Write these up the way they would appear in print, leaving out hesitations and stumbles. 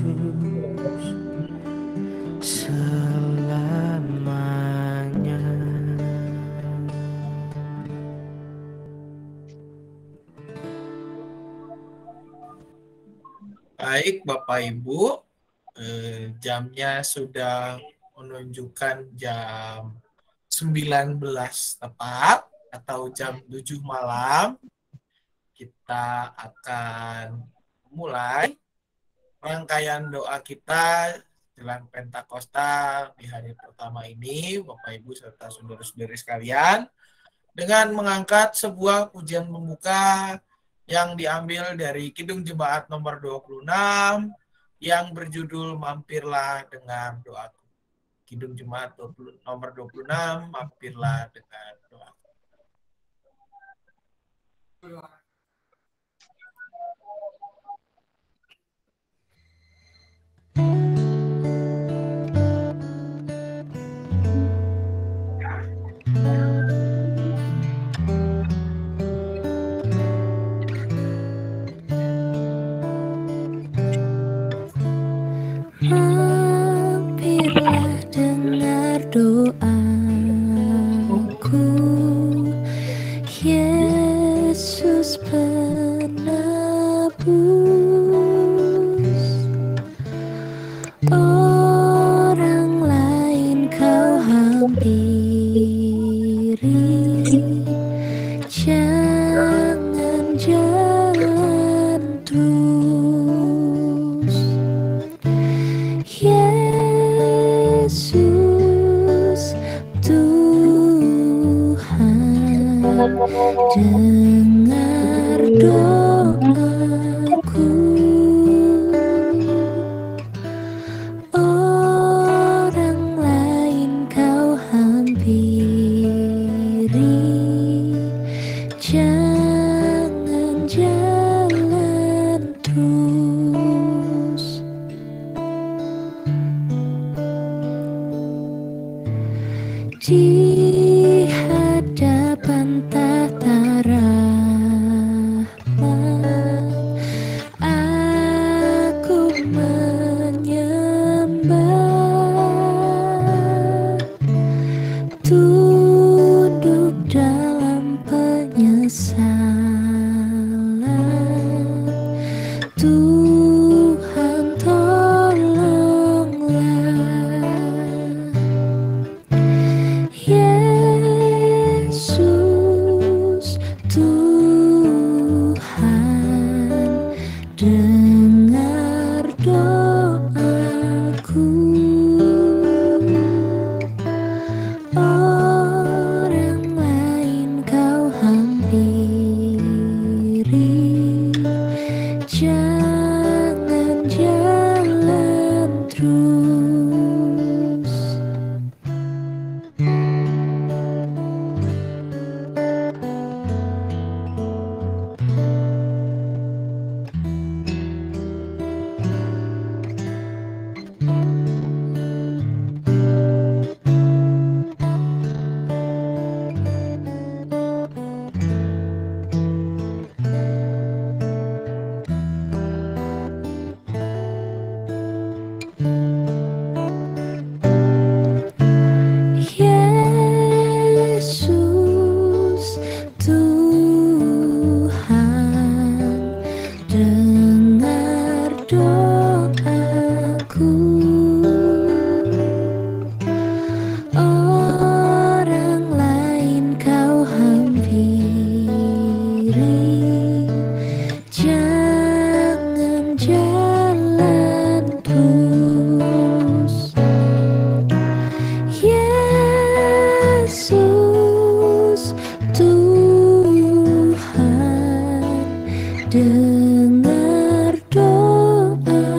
terus selamanya. Baik Bapak Ibu, jamnya sudah menunjukkan jam 19 tepat atau jam 7 malam. Kita akan mulai rangkaian doa kita jelang Pentakosta di hari pertama ini, Bapak Ibu serta saudara-saudari sekalian, dengan mengangkat sebuah pujian pembuka yang diambil dari Kidung Jemaat nomor 26 yang berjudul Mampirlah dengan Doaku. Kidung Jemaat nomor 26, Mampirlah dengan Doaku. Mampirlah dengar doaku, Yesus penebus. Orang lain kau hampiri, jangan jalan terus. Yesus Tuhan, dengar doaku. Orang lain kau hampiri, jangan jalan terus. Di hadapan tahta rahmat, aku menyembah, tunduk dalam penyesalan. Tuhan tolonglah. Yesus Tuhan, dengar doaku. Orang lain kau hampiri, jangan jalan terus. Yesus Tuhan, dengar doaku. Orang lain kau hampiri, jangan jalan terus. Yesus Tuhan, dengar doaku.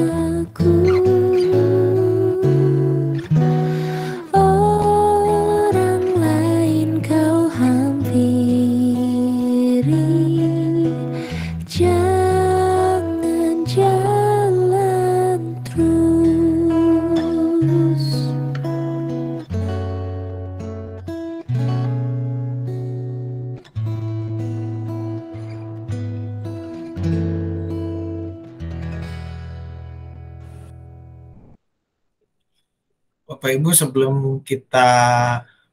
Bapak Ibu, sebelum kita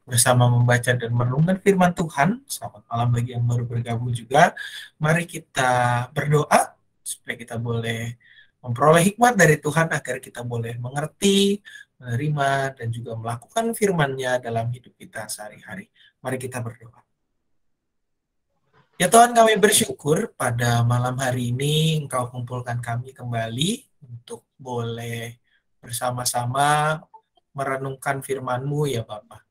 bersama membaca dan merenungkan firman Tuhan, selamat malam bagi yang baru bergabung juga. Mari kita berdoa supaya kita boleh memperoleh hikmat dari Tuhan agar kita boleh mengerti, menerima, dan juga melakukan firman-Nya dalam hidup kita sehari-hari. Mari kita berdoa. Ya Tuhan, kami bersyukur pada malam hari ini Engkau kumpulkan kami kembali untuk boleh bersama-sama merenungkan firman-Mu ya Bapak.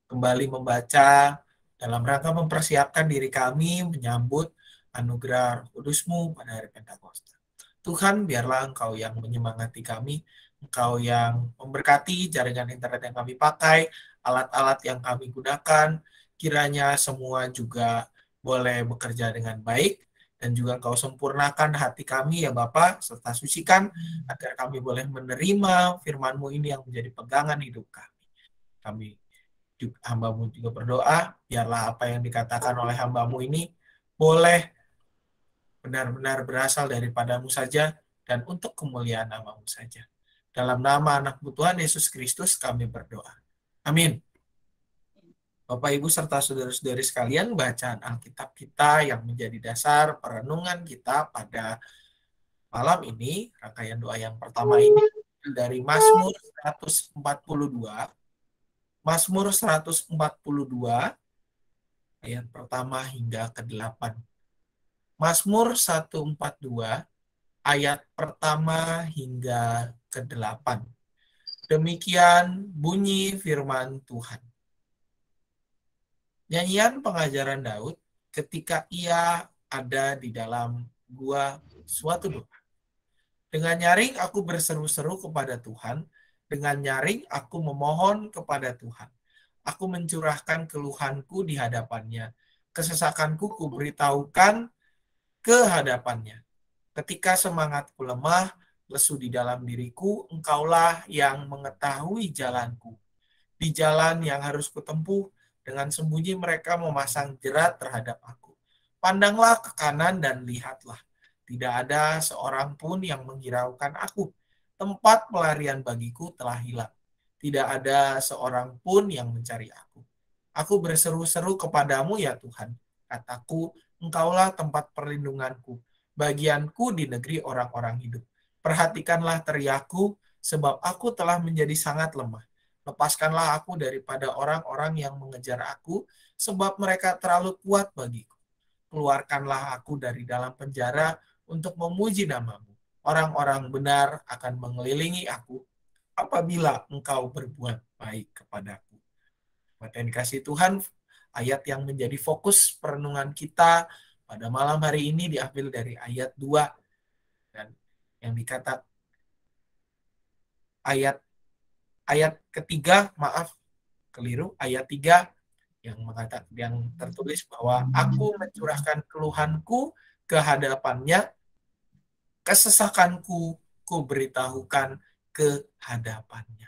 Kembali membaca dalam rangka mempersiapkan diri kami menyambut anugerah Kudus-Mu pada hari Pentakosta. Tuhan, biarlah Engkau yang menyemangati kami, Engkau yang memberkati jaringan internet yang kami pakai, alat-alat yang kami gunakan, kiranya semua juga boleh bekerja dengan baik, dan juga Engkau sempurnakan hati kami ya Bapa, serta sucikan agar kami boleh menerima firman-Mu ini yang menjadi pegangan hidup kami. Kami hamba-Mu juga berdoa, biarlah apa yang dikatakan oleh hamba-Mu ini boleh benar-benar berasal daripada-Mu saja dan untuk kemuliaan nama-Mu saja. Dalam nama anak-Mu Tuhan Yesus Kristus kami berdoa. Amin. Bapak, Ibu, serta saudara-saudari sekalian, bacaan Alkitab kita yang menjadi dasar perenungan kita pada malam ini, rangkaian doa yang pertama ini dari Mazmur 142. Mazmur 142 ayat pertama hingga ke-8. Mazmur 142 ayat pertama hingga ke-8. Demikian bunyi firman Tuhan. Nyanyian pengajaran Daud ketika ia ada di dalam gua suatu doa. Dengan nyaring aku berseru-seru kepada Tuhan, dengan nyaring aku memohon kepada Tuhan. Aku mencurahkan keluhanku di hadapannya. Kesesakanku kuberitahukan ke hadapannya. Ketika semangatku lemah, lesu di dalam diriku, Engkaulah yang mengetahui jalanku. Di jalan yang harus kutempuh, dengan sembunyi mereka memasang jerat terhadap aku. Pandanglah ke kanan dan lihatlah. Tidak ada seorang pun yang menghiraukan aku. Tempat pelarian bagiku telah hilang. Tidak ada seorang pun yang mencari aku. Aku berseru-seru kepadamu ya Tuhan. Kataku, Engkaulah tempat perlindunganku, bagianku di negeri orang-orang hidup. Perhatikanlah teriakku, sebab aku telah menjadi sangat lemah. Lepaskanlah aku daripada orang-orang yang mengejar aku, sebab mereka terlalu kuat bagiku. Keluarkanlah aku dari dalam penjara untuk memuji namamu. Orang-orang benar akan mengelilingi aku apabila engkau berbuat baik kepadaku. Maka dikasih Tuhan, ayat yang menjadi fokus perenungan kita pada malam hari ini diambil dari ayat 2. Dan yang dikata ayat ketiga, maaf, keliru, ayat 3 yang tertulis bahwa aku mencurahkan keluhanku ke hadapannya, kesesakanku ku beritahukan ke hadapannya.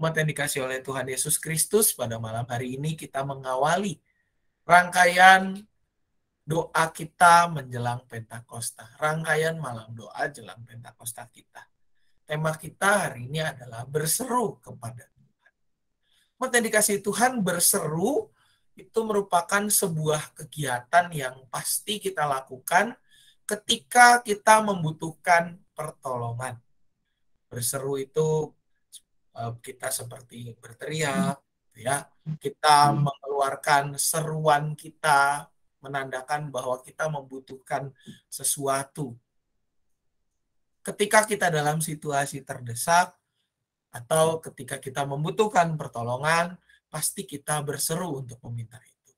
Umat yang dikasih oleh Tuhan Yesus Kristus, pada malam hari ini kita mengawali rangkaian doa kita menjelang Pentakosta. Rangkaian malam doa jelang Pentakosta kita. Tema kita hari ini adalah berseru kepada Tuhan. Umat yang dikasih Tuhan, berseru itu merupakan sebuah kegiatan yang pasti kita lakukan ketika kita membutuhkan pertolongan. Berseru itu kita seperti berteriak, ya. Kita mengeluarkan seruan kita, menandakan bahwa kita membutuhkan sesuatu. Ketika kita dalam situasi terdesak, atau ketika kita membutuhkan pertolongan, pasti kita berseru untuk meminta itu.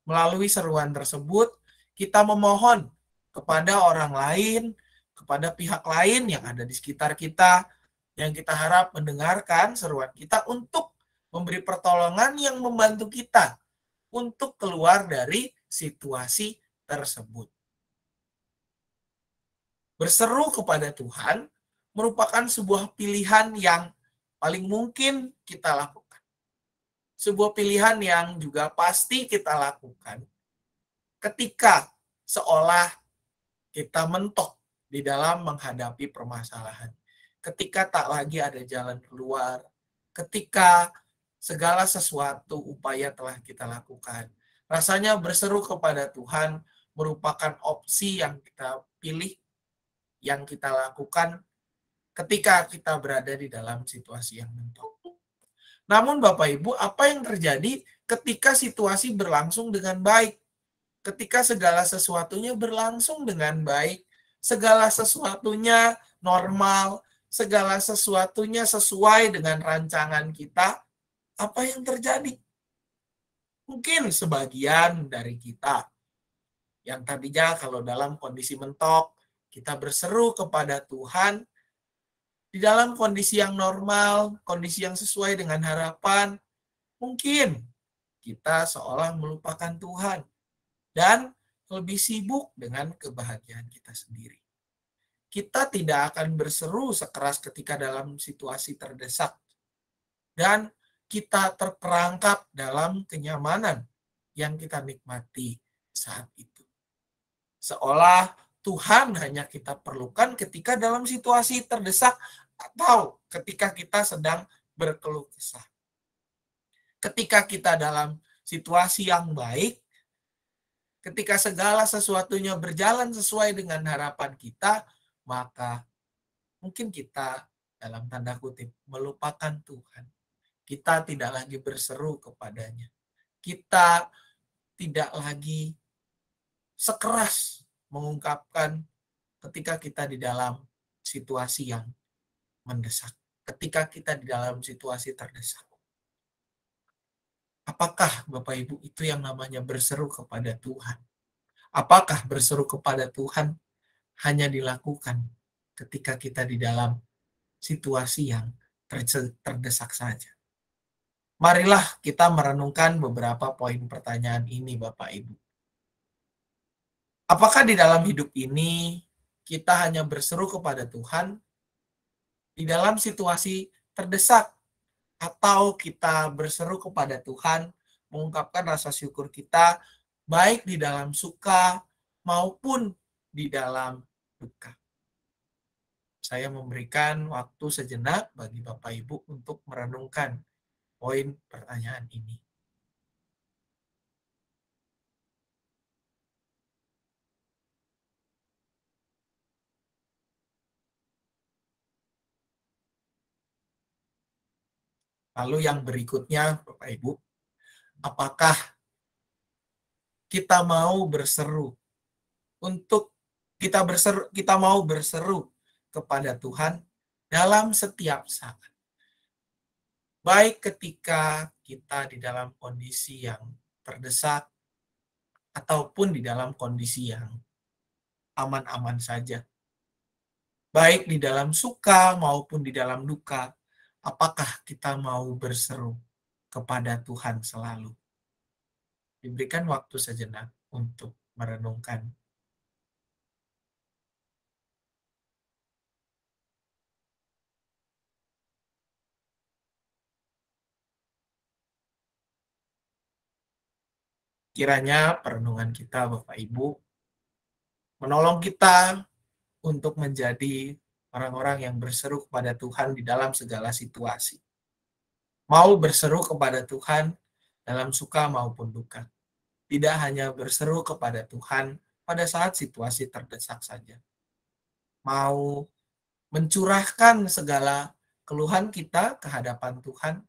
Melalui seruan tersebut, kita memohon kepada orang lain, kepada pihak lain yang ada di sekitar kita, yang kita harap mendengarkan seruan kita untuk memberi pertolongan yang membantu kita untuk keluar dari situasi tersebut. Berseru kepada Tuhan merupakan sebuah pilihan yang paling mungkin kita lakukan. Sebuah pilihan yang juga pasti kita lakukan ketika seolah kita mentok di dalam menghadapi permasalahan. Ketika tak lagi ada jalan keluar, ketika segala sesuatu upaya telah kita lakukan. Rasanya berseru kepada Tuhan merupakan opsi yang kita pilih, yang kita lakukan ketika kita berada di dalam situasi yang mentok. Namun Bapak Ibu, apa yang terjadi ketika situasi berlangsung dengan baik? Ketika segala sesuatunya berlangsung dengan baik, segala sesuatunya normal, segala sesuatunya sesuai dengan rancangan kita, apa yang terjadi? Mungkin sebagian dari kita yang tadinya kalau dalam kondisi mentok, kita berseru kepada Tuhan, di dalam kondisi yang normal, kondisi yang sesuai dengan harapan, mungkin kita seolah melupakan Tuhan dan lebih sibuk dengan kebahagiaan kita sendiri. Kita tidak akan berseru sekeras ketika dalam situasi terdesak, dan kita terperangkap dalam kenyamanan yang kita nikmati saat itu. Seolah Tuhan hanya kita perlukan ketika dalam situasi terdesak atau ketika kita sedang berkeluh kesah. Ketika kita dalam situasi yang baik, ketika segala sesuatunya berjalan sesuai dengan harapan kita, maka mungkin kita dalam tanda kutip melupakan Tuhan. Kita tidak lagi berseru kepadanya. Kita tidak lagi sekeras mengungkapkan ketika kita di dalam situasi yang mendesak. Ketika kita di dalam situasi terdesak. Apakah Bapak Ibu itu yang namanya berseru kepada Tuhan? Apakah berseru kepada Tuhan hanya dilakukan ketika kita di dalam situasi yang terdesak saja? Marilah kita merenungkan beberapa poin pertanyaan ini, Bapak Ibu. Apakah di dalam hidup ini kita hanya berseru kepada Tuhan di dalam situasi terdesak, atau kita berseru kepada Tuhan mengungkapkan rasa syukur kita baik di dalam suka maupun di dalam duka? Saya memberikan waktu sejenak bagi Bapak Ibu untuk merenungkan poin pertanyaan ini. Lalu yang berikutnya, Bapak Ibu, apakah kita mau berseru kita mau berseru kepada Tuhan dalam setiap saat. Baik ketika kita di dalam kondisi yang terdesak ataupun di dalam kondisi yang aman-aman saja. Baik di dalam suka maupun di dalam duka, apakah kita mau berseru kepada Tuhan selalu? Diberikan waktu sejenak untuk merenungkan. Kiranya perenungan kita, Bapak Ibu, menolong kita untuk menjadi orang-orang yang berseru kepada Tuhan di dalam segala situasi. Mau berseru kepada Tuhan dalam suka maupun duka. Tidak hanya berseru kepada Tuhan pada saat situasi terdesak saja. Mau mencurahkan segala keluhan kita ke hadapan Tuhan,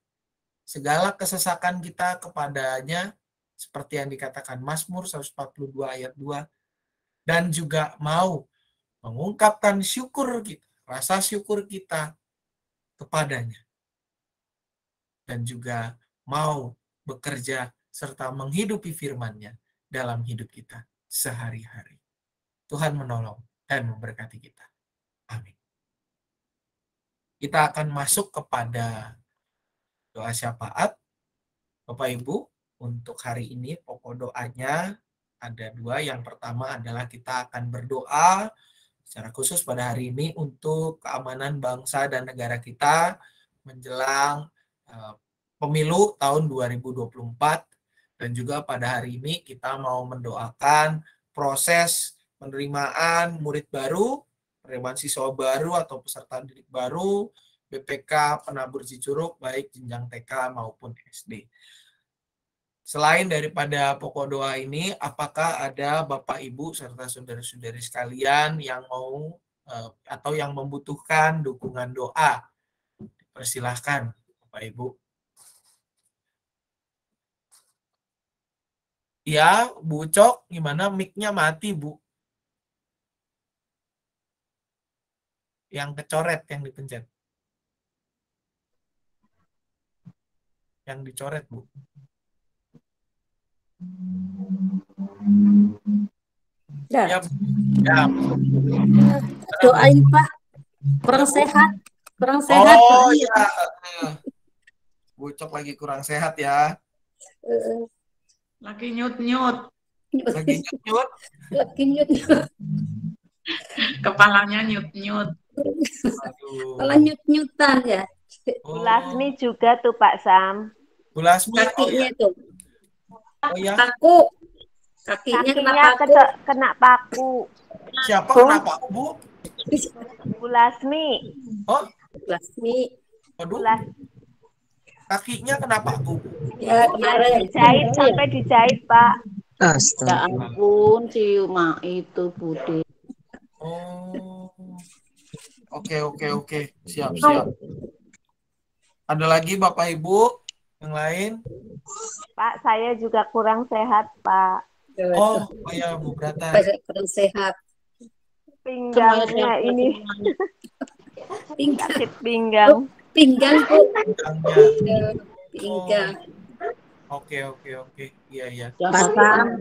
segala kesesakan kita kepadanya, seperti yang dikatakan Mazmur 142 ayat 2, dan juga mau mengungkapkan syukur kita, rasa syukur kita kepadanya. Dan juga mau bekerja serta menghidupi firman-Nya dalam hidup kita sehari-hari. Tuhan menolong dan memberkati kita. Amin. Kita akan masuk kepada doa syafaat. Bapak Ibu, untuk hari ini pokok doanya ada dua. Yang pertama adalah kita akan berdoa secara khusus pada hari ini untuk keamanan bangsa dan negara kita menjelang pemilu tahun 2024. Dan juga pada hari ini kita mau mendoakan proses penerimaan murid baru, penerimaan siswa baru atau peserta didik baru BPK Penabur Cicurug baik jenjang TK maupun SD. Selain daripada pokok doa ini, apakah ada Bapak Ibu serta saudara-saudari sekalian yang mau atau yang membutuhkan dukungan doa? Persilahkan Bapak Ibu. Ya, Bu Cok, gimana mic-nya mati, Bu? Yang kecoret, yang dipencet. Yang dicoret, Bu. Ya, Bu. Ya, Bu. Doain Pak, kurang sehat, Oh ya, Bu Cok lagi kurang sehat ya. Lagi nyut-nyut. Lagi nyut-nyut. lagi nyut-nyut, Kepalanya nyut-nyut. Aduh. malah nyut-nyutan ya. Oh, Bu Lasmi juga tuh Pak Sam. Bu Lasmi, Kakinya tuh, oh ya. kaku, kakinya kena Kakinya paku. kena paku. Siapa kenapa, Bu? Bu Lasmi. Oh, Lasmi, waduh, Bu Las kakinya kenapa, Bu? ya ya kemarin. dijahit sampai dijahit Pak. Ya ampun, si Ma itu Budi. Oh, oke. Siap. Ada lagi Bapak Ibu yang lain? Pak, saya juga kurang sehat Pak. Oh ya, Bu Brata. Kurang sehat. Pinggangnya ini Pinggang, sakit pinggang. pinggang Bu, Pinggangnya. pinggang. Oke. Iya. Pasam,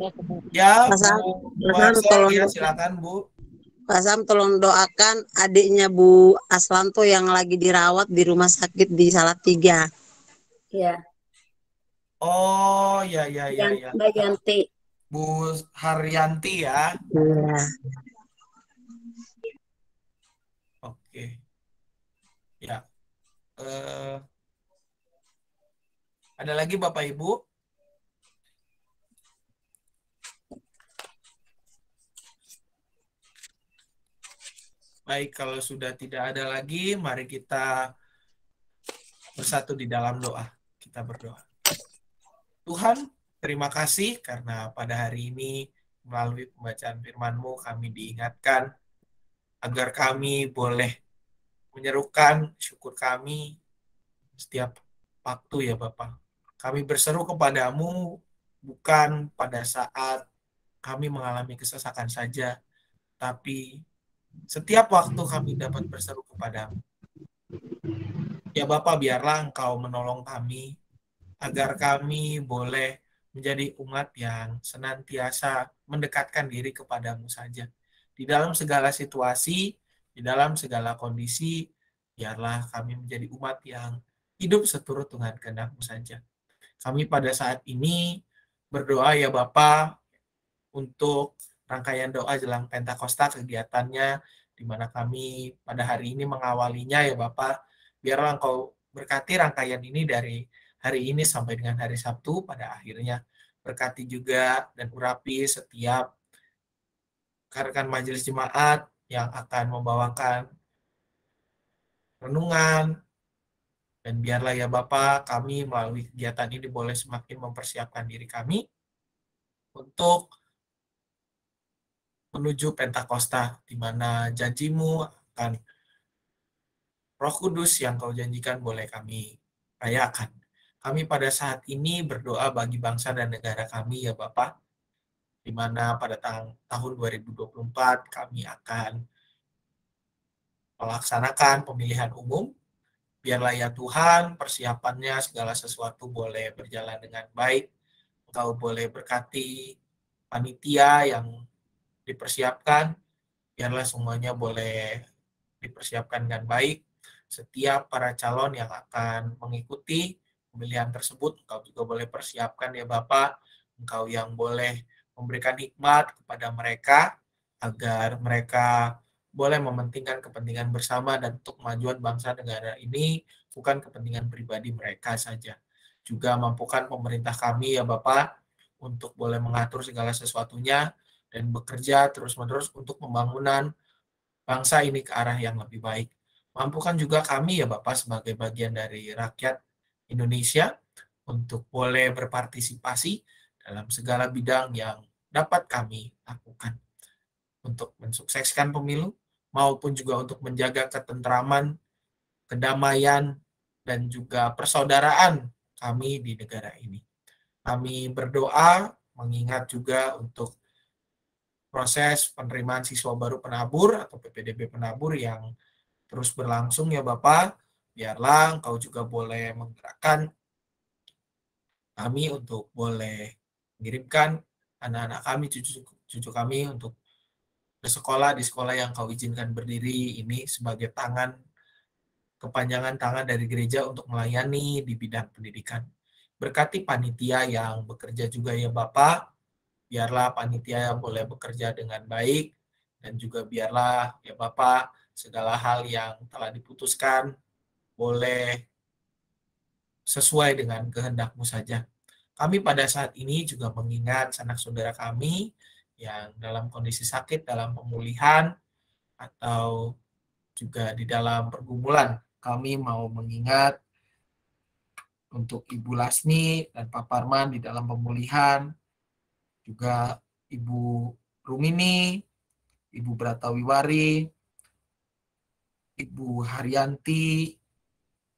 Ya, Pasam, Bu Pasam, Marcel, tolong. ya silakan Bu. Pasam tolong doakan adiknya Bu Aslanto yang lagi dirawat di rumah sakit di Salatiga. Ya, Oh, ya. Mbak Yanti. Bu Haryanti ya. Iya. Oke. Ya. Ada lagi Bapak Ibu? Baik, kalau sudah tidak ada lagi, mari kita bersatu di dalam doa. Kita berdoa. Tuhan, terima kasih karena pada hari ini melalui pembacaan firman-Mu kami diingatkan agar kami boleh menyerukan syukur kami setiap waktu ya Bapak. Kami berseru kepadamu bukan pada saat kami mengalami kesesakan saja, tapi setiap waktu kami dapat berseru kepadamu. Ya Bapak, biarlah Engkau menolong kami agar kami boleh menjadi umat yang senantiasa mendekatkan diri kepadamu saja. Di dalam segala situasi, di dalam segala kondisi, biarlah kami menjadi umat yang hidup seturut dengan kehendak-Mu saja. Kami pada saat ini berdoa ya Bapa untuk rangkaian doa jelang Pentakosta kegiatannya, di mana kami pada hari ini mengawalinya ya Bapak. Biarlah Engkau berkati rangkaian ini dari hari ini sampai dengan hari Sabtu pada akhirnya. Berkati juga dan urapi setiap rekan majelis jemaat yang akan membawakan renungan. Dan biarlah ya Bapak, kami melalui kegiatan ini boleh semakin mempersiapkan diri kami untuk menuju Pentakosta, di mana janji-Mu akan Roh Kudus yang Kau janjikan boleh kami rayakan. Kami pada saat ini berdoa bagi bangsa dan negara kami ya Bapak, di mana pada tahun 2024 kami akan melaksanakan pemilihan umum. Biarlah ya Tuhan, persiapannya segala sesuatu boleh berjalan dengan baik. Engkau boleh berkati panitia yang dipersiapkan, biarlah semuanya boleh dipersiapkan dengan baik. Setiap para calon yang akan mengikuti pemilihan tersebut, Engkau juga boleh persiapkan ya Bapak. Engkau yang boleh memberikan hikmat kepada mereka, agar mereka boleh mementingkan kepentingan bersama dan untuk kemajuan bangsa negara ini, bukan kepentingan pribadi mereka saja. Juga mampukan pemerintah kami ya Bapak, untuk boleh mengatur segala sesuatunya, dan bekerja terus-menerus untuk pembangunan bangsa ini ke arah yang lebih baik. Mampukan juga kami ya Bapak sebagai bagian dari rakyat Indonesia untuk boleh berpartisipasi dalam segala bidang yang dapat kami lakukan untuk mensukseskan pemilu maupun juga untuk menjaga ketentraman, kedamaian, dan juga persaudaraan kami di negara ini. Kami berdoa mengingat juga untuk proses penerimaan siswa baru penabur atau PPDB penabur yang terus berlangsung ya Bapak. Biarlah Engkau juga boleh menggerakkan kami untuk boleh mengirimkan anak-anak kami, cucu kami untuk bersekolah di sekolah yang Kau izinkan berdiri ini sebagai kepanjangan tangan dari gereja untuk melayani di bidang pendidikan. Berkati panitia yang bekerja juga ya Bapak, biarlah panitia boleh bekerja dengan baik, dan juga biarlah ya Bapak segala hal yang telah diputuskan boleh sesuai dengan kehendak-Mu saja. Kami pada saat ini juga mengingat sanak saudara kami yang dalam kondisi sakit, dalam pemulihan, atau juga di dalam pergumulan. Kami mau mengingat untuk Ibu Lasmi dan Pak Parman di dalam pemulihan, juga Ibu Rumini, Ibu Bratawiwari, Ibu Haryanti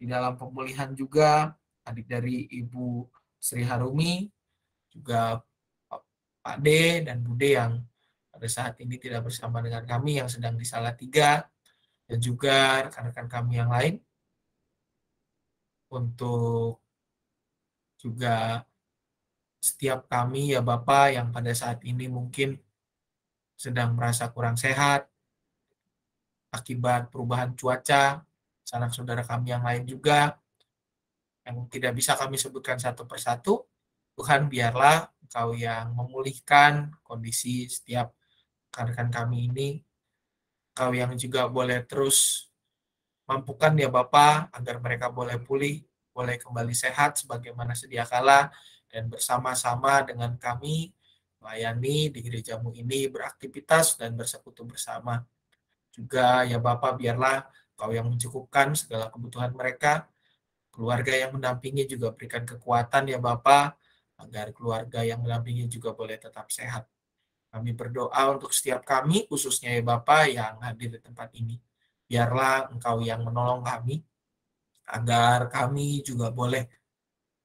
di dalam pemulihan juga, adik dari Ibu Sri Harumi, juga Pak D dan Bude yang pada saat ini tidak bersama dengan kami yang sedang di Salatiga, dan juga rekan-rekan kami yang lain, untuk juga setiap kami ya Bapak yang pada saat ini mungkin sedang merasa kurang sehat akibat perubahan cuaca, sanak saudara kami yang lain juga yang tidak bisa kami sebutkan satu persatu. Tuhan, biarlah Engkau yang memulihkan kondisi setiap rekan-rekan kami ini. Engkau yang juga boleh terus mampukan ya Bapa agar mereka boleh pulih, boleh kembali sehat sebagaimana sedia kala, dan bersama-sama dengan kami melayani di gerejamu ini, beraktivitas dan bersekutu bersama. Juga ya Bapa, biarlah Engkau yang mencukupkan segala kebutuhan mereka. Keluarga yang mendampingi juga berikan kekuatan ya Bapa, agar keluarga yang mendampingi juga boleh tetap sehat. Kami berdoa untuk setiap kami, khususnya ya Bapa yang hadir di tempat ini. Biarlah Engkau yang menolong kami, agar kami juga boleh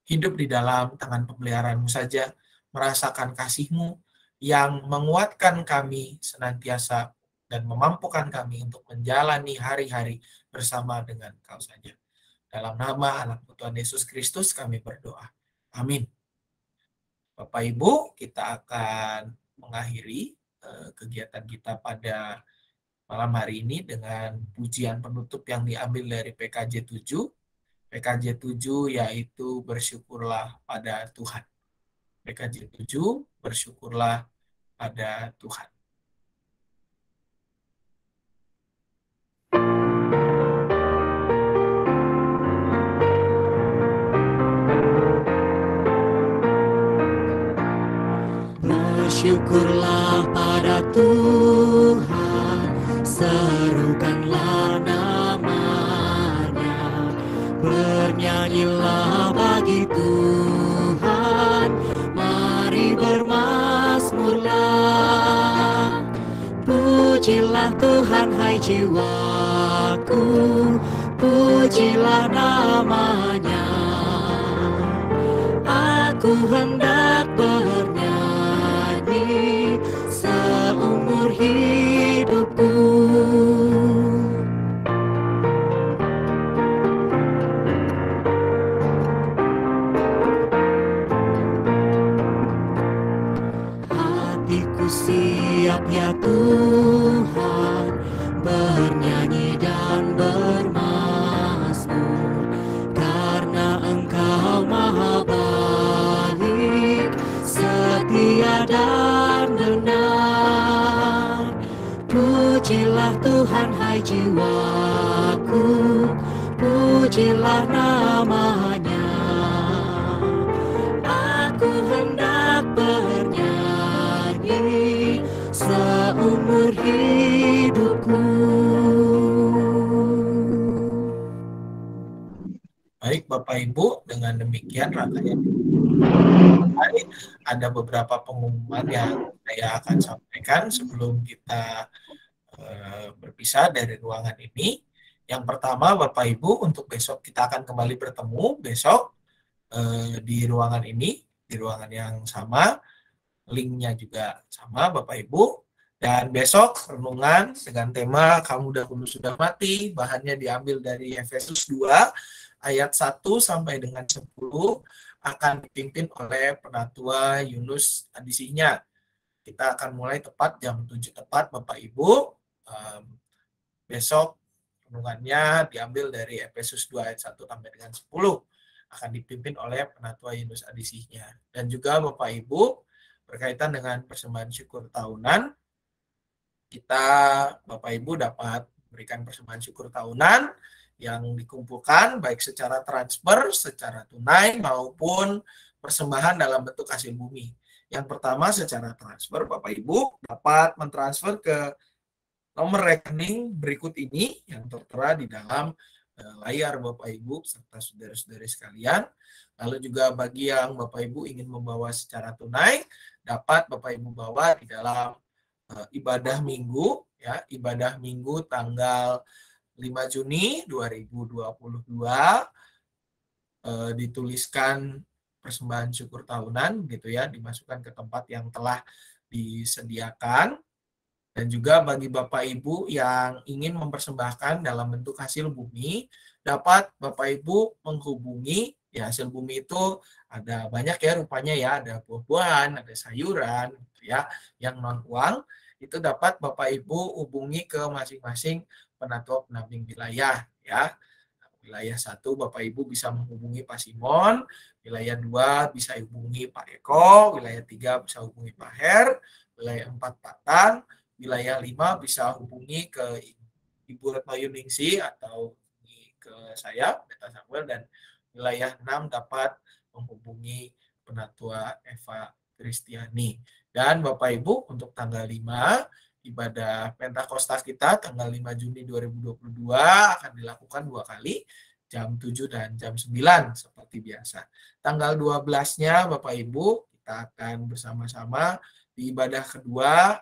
hidup di dalam tangan pemeliharaan-Mu saja, merasakan kasih-Mu yang menguatkan kami senantiasa dan memampukan kami untuk menjalani hari-hari bersama dengan Engkau saja. Dalam nama anak Tuhan Yesus Kristus kami berdoa. Amin. Bapak Ibu, kita akan mengakhiri kegiatan kita pada malam hari ini dengan pujian penutup yang diambil dari PKJ 7. PKJ 7 yaitu bersyukurlah pada Tuhan. PKJ 7, bersyukurlah pada Tuhan. Bersyukurlah pada Tuhan, serukanlah nama-Nya, bernyanyilah bagi Tuhan, mari bermazmurlah. Pujilah Tuhan hai jiwaku, pujilah nama-Nya. Aku hendak bernyanyi seumur hidupku. Hatiku siap ya Tuhan, bernyanyi dan bermazmur, karena Engkau maha baik, setia dan benar. Pujilah Tuhan hai jiwaku, pujilah nama-Nya. Aku hendak bernyanyi seumur hidupku. Baik Bapak Ibu, dengan demikian rangkaian ada beberapa pengumuman yang saya akan sampaikan sebelum kita berpisah dari ruangan ini. Yang pertama Bapak Ibu, untuk besok kita akan kembali bertemu besok di ruangan ini, di ruangan yang sama, linknya juga sama Bapak Ibu. Dan besok renungan dengan tema Kamu Dahulu Sudah Mati, bahannya diambil dari Efesus 2 ayat 1 sampai dengan 10, akan dipimpin oleh Penatua Yunus Adisinya. Kita akan mulai tepat jam 7 tepat Bapak Ibu. Besok renungannya diambil dari Efesus 2 ayat 1 sampai dengan 10, akan dipimpin oleh Penatua Yunus Adisinya. Dan juga Bapak Ibu, berkaitan dengan persembahan syukur tahunan, kita Bapak Ibu dapat berikan persembahan syukur tahunan yang dikumpulkan baik secara transfer, secara tunai maupun persembahan dalam bentuk hasil bumi. Yang pertama secara transfer, Bapak Ibu dapat mentransfer ke nomor rekening berikut ini yang tertera di dalam layar Bapak Ibu serta saudara-saudari sekalian. Lalu juga bagi yang Bapak Ibu ingin membawa secara tunai, dapat Bapak Ibu bawa di dalam ibadah minggu, ya, ibadah minggu tanggal 5 Juni 2022, dituliskan persembahan syukur tahunan gitu ya, dimasukkan ke tempat yang telah disediakan. Dan juga bagi Bapak Ibu yang ingin mempersembahkan dalam bentuk hasil bumi, dapat Bapak Ibu menghubungi, ya hasil bumi itu ada banyak ya rupanya ya, ada buah-buahan, ada sayuran gitu ya, yang non uang, itu dapat Bapak Ibu hubungi ke masing-masing penatua pendamping wilayah ya. Wilayah 1 Bapak Ibu bisa menghubungi Pak Simon, wilayah 2 bisa hubungi Pak Eko, wilayah 3 bisa hubungi Pak Her, wilayah 4 Pak Tan, wilayah 5 bisa hubungi ke Ibu Retno Yuningsi atau ke saya, Pendeta Samuel, dan wilayah 6 dapat menghubungi Penatua Eva Kristiani. Dan Bapak Ibu, untuk tanggal 5, ibadah Pentakosta kita tanggal 5 Juni 2022 akan dilakukan 2 kali, jam 7 dan jam 9 seperti biasa. Tanggal 12-nya Bapak Ibu, kita akan bersama-sama di ibadah kedua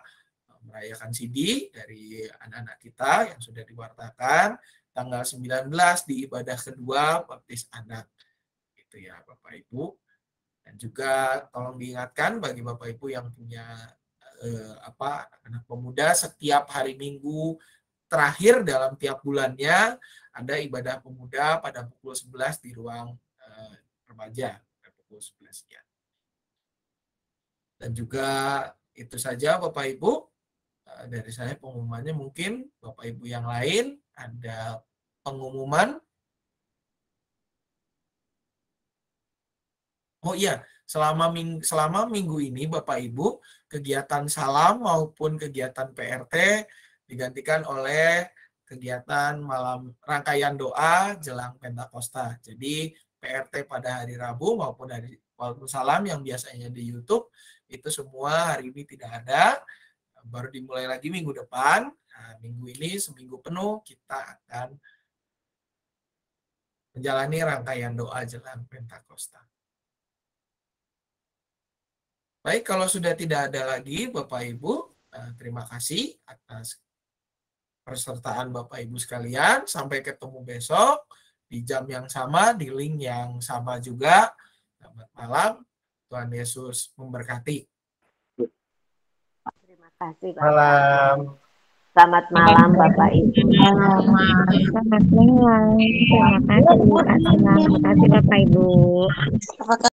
merayakan CD dari anak-anak kita yang sudah diwartakan. Tanggal 19 di ibadah kedua baptis anak. Gitu ya Bapak Ibu. Dan juga tolong diingatkan bagi Bapak Ibu yang punya anak pemuda, setiap hari Minggu terakhir dalam tiap bulannya ada ibadah pemuda pada pukul 11 di ruang remaja pada pukul 11 ya. Dan juga itu saja Bapak Ibu dari saya pengumumannya. Mungkin Bapak Ibu yang lain ada pengumuman. Oh iya, selama minggu ini Bapak Ibu, kegiatan salam maupun kegiatan PRT digantikan oleh kegiatan malam rangkaian doa jelang Pentakosta. Jadi PRT pada hari Rabu maupun hari salam yang biasanya di YouTube itu semua hari ini tidak ada. Baru dimulai lagi minggu depan. Nah, minggu ini seminggu penuh kita akan menjalani rangkaian doa jelang Pentakosta. Baik, kalau sudah tidak ada lagi Bapak Ibu, terima kasih atas persertaan Bapak Ibu sekalian. Sampai ketemu besok di jam yang sama, di link yang sama juga. Selamat malam, Tuhan Yesus memberkati. Terima kasih Bapak. Malam. Selamat malam Bapak Ibu. Selamat malam. Terima kasih Bapak Ibu.